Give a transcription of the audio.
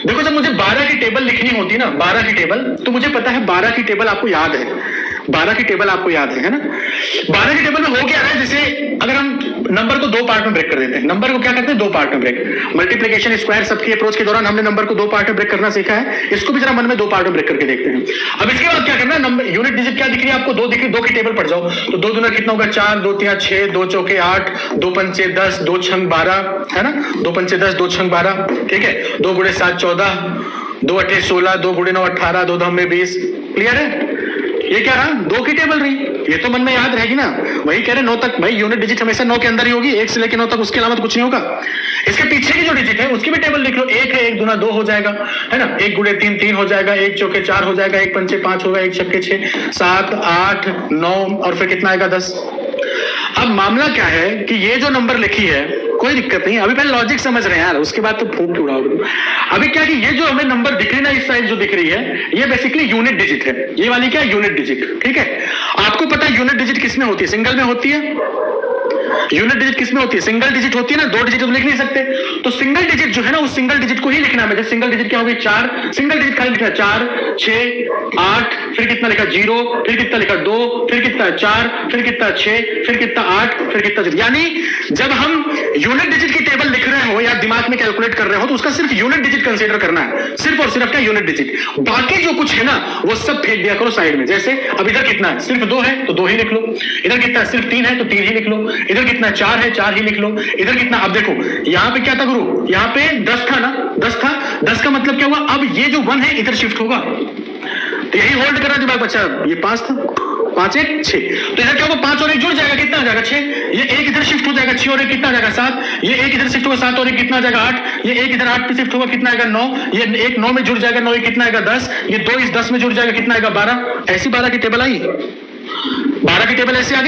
देखो जब मुझे 12 की टेबल लिखनी होती है ना, 12 की टेबल, तो मुझे पता है 12 की टेबल आपको याद है, 12 की टेबल आपको याद है ना। 12 की टेबल में हो क्या रहा है, जैसे अगर हम नंबर को दो पार्ट में ब्रेक कर देते हैं, नंबर को क्या करते हैं, दो पार्ट में ब्रेक। मल्टीप्लिकेशन स्क्वायर सबकी अप्रोच के दौरान हमने नंबर को दो पार्ट में ब्रेक करना सीखा है, इसको भी जरा मन में दो पार्ट में ब्रेक करके देखते हैं। अब इसके बाद क्या करना है, नंबर यूनिट डिजिट क्या दिख रही है आपको, दो दिख रही, दो की टेबल पढ़ जाओ, तो दो दूना कितना होगा 4, 2 3 6, 2 चौके 8, 2 पंचे 10, 2 छंग 12, है ना, 2 पंचे 10, 2 छंग 12, ठीक है, 2 गुणे 7 14, 2 अट्ठे 16, 2 गुणे 9 18, 2 धम में 20। क्लियर है, ये क्या रहा, दो की टेबल रही, ये तो मन में याद रहेगी ना। वही कह रहे 9 तक, भाई यूनिट डिजिट हमेशा 9 के अंदर ही होगी, 1 से लेकर 9 तक, उसके अलावा तो कुछ नहीं होगा। इसके पीछे की जो डिजिट है उसकी भी टेबल लिख लो, 1 है, 1 दूना 2 हो जाएगा, है ना, 1 गुणे 3 3 हो जाएगा, 1 चौके 4 हो जाएगा, 1 पंचे 5 होगा, 1 छक्के 6 7 8 9 और फिर कितना आएगा 10। अब मामला क्या है कि ये जो नंबर लिखी है कोई दिक्कत नहीं, अभी पहले लॉजिक समझ रहे हैं यार, उसके बाद तो फूक के उड़ाओगे। अभी क्या कि ये जो हमें नंबर दिख रही है ना, इस साइड जो दिख रही है, ये बेसिकली यूनिट डिजिट है, ये वाली क्या है, यूनिट डिजिट, ठीक है। आपको पता है यूनिट डिजिट किसमें होती है, सिंगल में होती है। यूनिट डिजिट किसमें होती है, सिंगल डिजिट होती है ना, दो डिजिट तो लिख नहीं सकते, तो सिंगल डिजिट जो है ना उस सिंगल डिजिट को ही लिखना है। जैसे सिंगल डिजिट क्या होगी 4, सिंगल डिजिट खाली लिखा 4 6 8, फिर कितना लिखा 0, फिर कितना लिखा 2, फिर कितना 4, फिर कितना 6, फिर कितना 8, फिर कितना 0। यानी जब हम यूनिट डिजिट की टेबल लिख रहे हो या दिमाग में कैलकुलेट कर रहे हो तो उसका सिर्फ यूनिट डिजिट कंसीडर करना है, सिर्फ और सिर्फ क्या, यूनिट डिजिट। बाकी जो कुछ है ना वो सब फेंक दिया करो साइड में। जैसे अब इधर कितना है, सिर्फ 2 है तो 2 ही लिख लो, इधर कितना है, सिर्फ 3 है तो 3 ही लिख लो, इधर कितना 4 है 4 ही लिख लो, इधर कितना, अब देखो यहाँ पे क्या था गुरु, यहाँ पे 10 था ना, 10 था, 10 का मतलब क्या हुआ, अब ये जो 1 है इधर शिफ्ट होगा, तो यही होल्ड करना दिमाग बच्चा। ये 5 था, 5 1 6, तो इधर क्या होगा 5 और 1 जुड़ जाएगा, कितना आ जाएगा 6, ये 1 इधर शिफ्ट हो जाएगा 6 और 1 कितना आ जाएगा 7, ये 1 इधर शिफ्ट होगा 7 और 1 कितना आ जाएगा 8, ये 1 इधर 8 पे शिफ्ट होगा कितना आएगा 9, ये 1 9 में जुड़ जाएगा 9, ये कितना आएगा 10, ये 2 इस 10 में जुड़ जाएगा कितना आएगा 12। ऐसी 12 की टेबल आई, 12 की टेबल ऐसे आ गई।